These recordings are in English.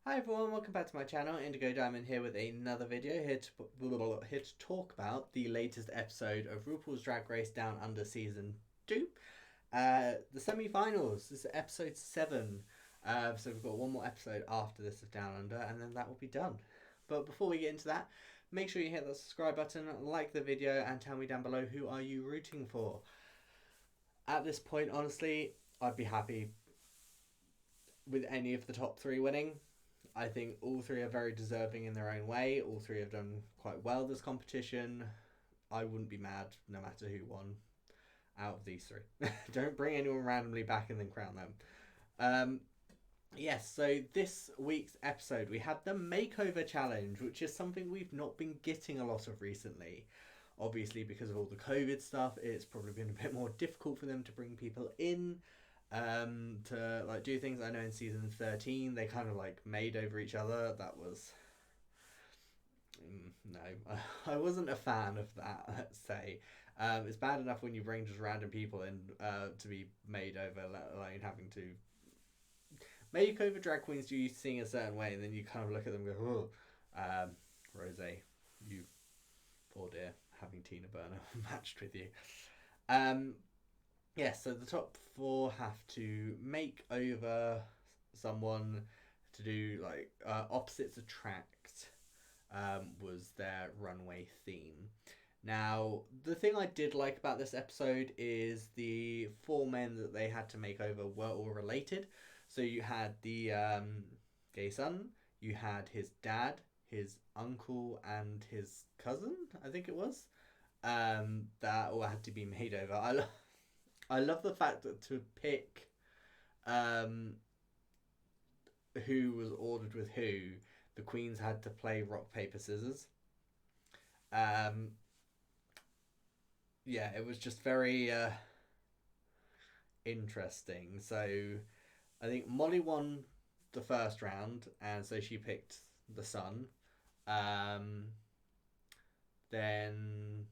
Hi everyone, welcome back to my channel. Indigo Diamond here with another video here to talk about the latest episode of RuPaul's Drag Race Down Under Season 2. The semi-finals. This is episode 7. So we've got one more episode after this of Down Under and then that will be done. But before we get into that, make sure you hit that subscribe button, like the video and tell me down below who are you rooting for. At this point, honestly, I'd be happy with any of the top 3 winning. I think all 3 are very deserving in their own way. All 3 have done quite well this competition. I wouldn't be mad no matter who won out of these 3. Don't bring anyone randomly back and then crown them. Yes, so this week's episode we had the Makeover Challenge, which is something we've not been getting a lot of recently. Obviously, because of all the COVID stuff, it's probably been a bit more difficult for them to bring people in to like do things. I know in season 13 they kind of like made over each other. That was no, I wasn't a fan of that, let's say. It's bad enough when you bring just random people in to be made over, let alone having to make over drag queens do you sing a certain way and then you kind of look at them and go, oh, Rose, you poor dear, having Tina Burner matched with you. Yes, so the top 4 have to make over someone to do like opposites attract was their runway theme. Now, the thing I did like about this episode is the 4 men that they had to make over were all related. So you had the gay son, you had his dad, his uncle, and his cousin, I think it was, that all had to be made over. I love the fact that to pick who was ordered with who, the queens had to play rock, paper, scissors. Yeah, it was just very interesting. So I think Molly won the first round, and so she picked the son. Then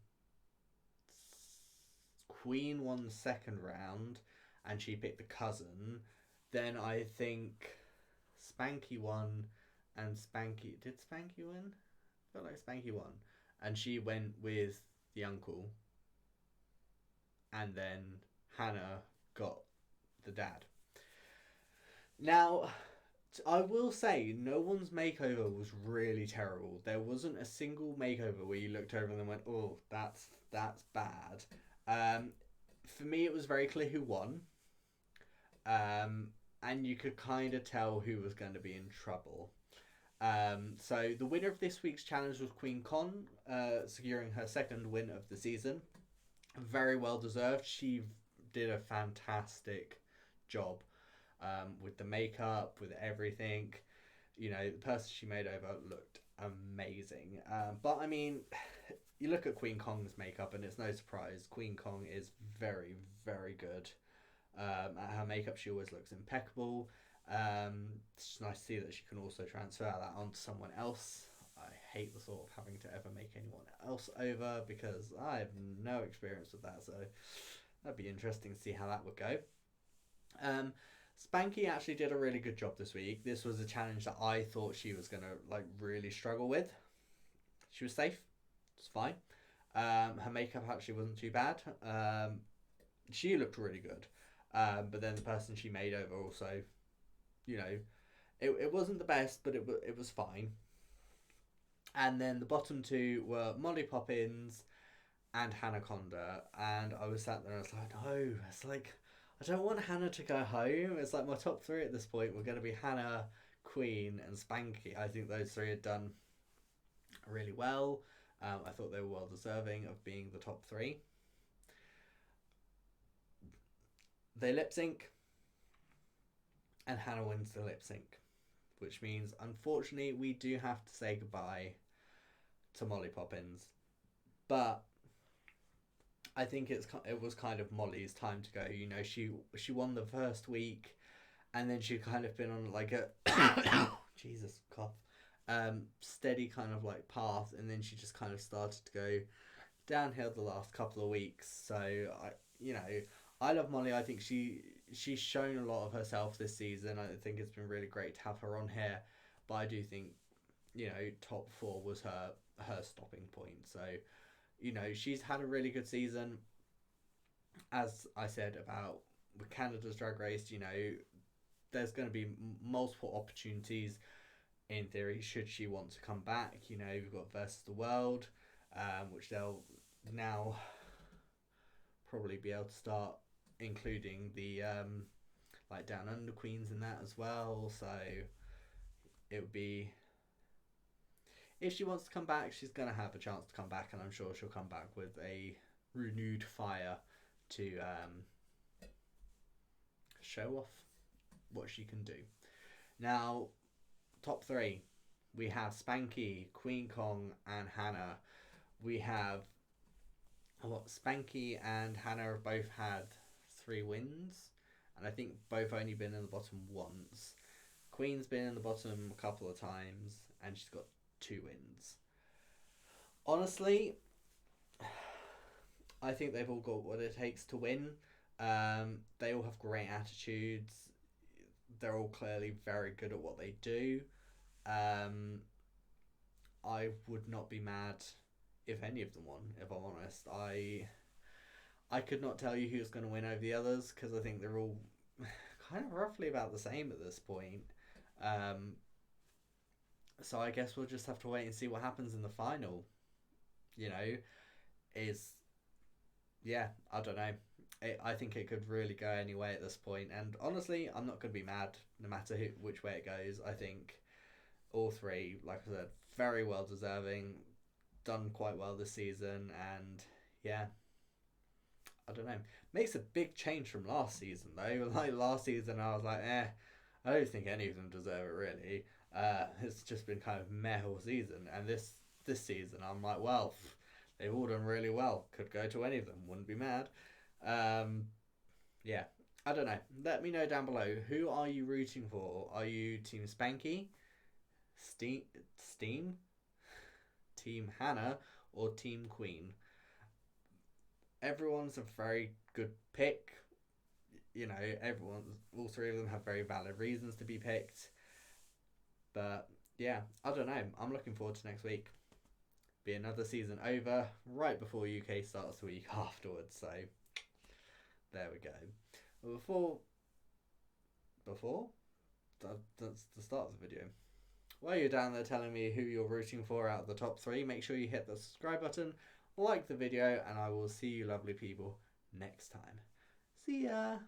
Kween won the second round and she picked the cousin. Then I think Spankie won and Spankie... Did Spankie win? I felt like Spankie won. And she went with the uncle. And then Hannah got the dad. Now, I will say, no one's makeover was really terrible. There wasn't a single makeover where you looked over and then went, oh, that's bad. For me, it was very clear who won. And you could kind of tell who was going to be in trouble. So the winner of this week's challenge was Queen Con, securing her 2nd win of the season. Very well deserved. She did a fantastic job with the makeup, with everything. You know, the person she made over looked amazing. But I mean, you look at Queen Kong's makeup and it's no surprise. Queen Kong is very, very good. At her makeup, she always looks impeccable. It's just nice to see that she can also transfer that onto someone else. I hate the thought of having to ever make anyone else over because I have no experience with that. So that'd be interesting to see how that would go. Spankie actually did a really good job this week. This was a challenge that I thought she was going to like really struggle with. She was safe. It's fine. Her makeup actually wasn't too bad. She looked really good. But then the person she made over also, you know, it wasn't the best, but it was fine. And then the bottom 2 were Molly Poppinz and Hannah Conda. And I was sat there and I was like, no, it's like, I don't want Hannah to go home. It's like my top 3 at this point were going to be Hannah, Kween, and Spankie. I think those 3 had done really well. I thought they were well deserving of being the top 3. They lip sync, and Hannah wins the lip sync, which means unfortunately we do have to say goodbye to Molly Poppinz. But I think it was kind of Molly's time to go. You know, she won the first week, and then she kind of been on like a Jesus cough, steady kind of like path, and then she just kind of started to go downhill the last couple of weeks. So I love Molly. I think she's shown a lot of herself this season. I think it's been really great to have her on here. but I do think, you know, top 4 was her stopping point. So, you know, she's had a really good season. As I said about with Canada's Drag Race, you know, there's going to be multiple opportunities in theory should she want to come back. You know, we've got Versus the World, which they'll now probably be able to start including the like Down Under Queens in that as well. So it would be, if she wants to come back, she's going to have a chance to come back, and I'm sure she'll come back with a renewed fire to show off what she can do. Now, top 3, we have Spankie, Queen Kong, and Hannah. We have Spankie and Hannah have both had 3 wins, and I think both only been in the bottom once. Queen's been in the bottom a couple of times, and she's got 2 wins. Honestly, I think they've all got what it takes to win. They all have great attitudes. They're all clearly very good at what they do. I would not be mad if any of them won, if I'm honest. I could not tell you who's going to win over the others, because I think they're all kind of roughly about the same at this point. So I guess we'll just have to wait and see what happens in the final. You know, I don't know. I think it could really go any way at this point, and honestly, I'm not going to be mad no matter which way it goes. I think all 3, like I said, very well deserving, done quite well this season, and yeah, I don't know. Makes a big change from last season though. Like last season, I was like, I don't think any of them deserve it really. It's just been kind of meh all season, and this season, I'm like, well, they've all done really well. Could go to any of them. Wouldn't be mad. Yeah, I don't know. Let me know down below. Who are you rooting for? Are you Team Spankie, Steam, Team Hannah, or Team Queen? Everyone's a very good pick. You know, all 3 of them have very valid reasons to be picked. But yeah, I don't know. I'm looking forward to next week. Be another season over right before UK starts the week afterwards. So there we go. Well, that's the start of the video. While you're down there telling me who you're rooting for out of the top 3, make sure you hit the subscribe button, like the video, and I will see you lovely people next time. See ya!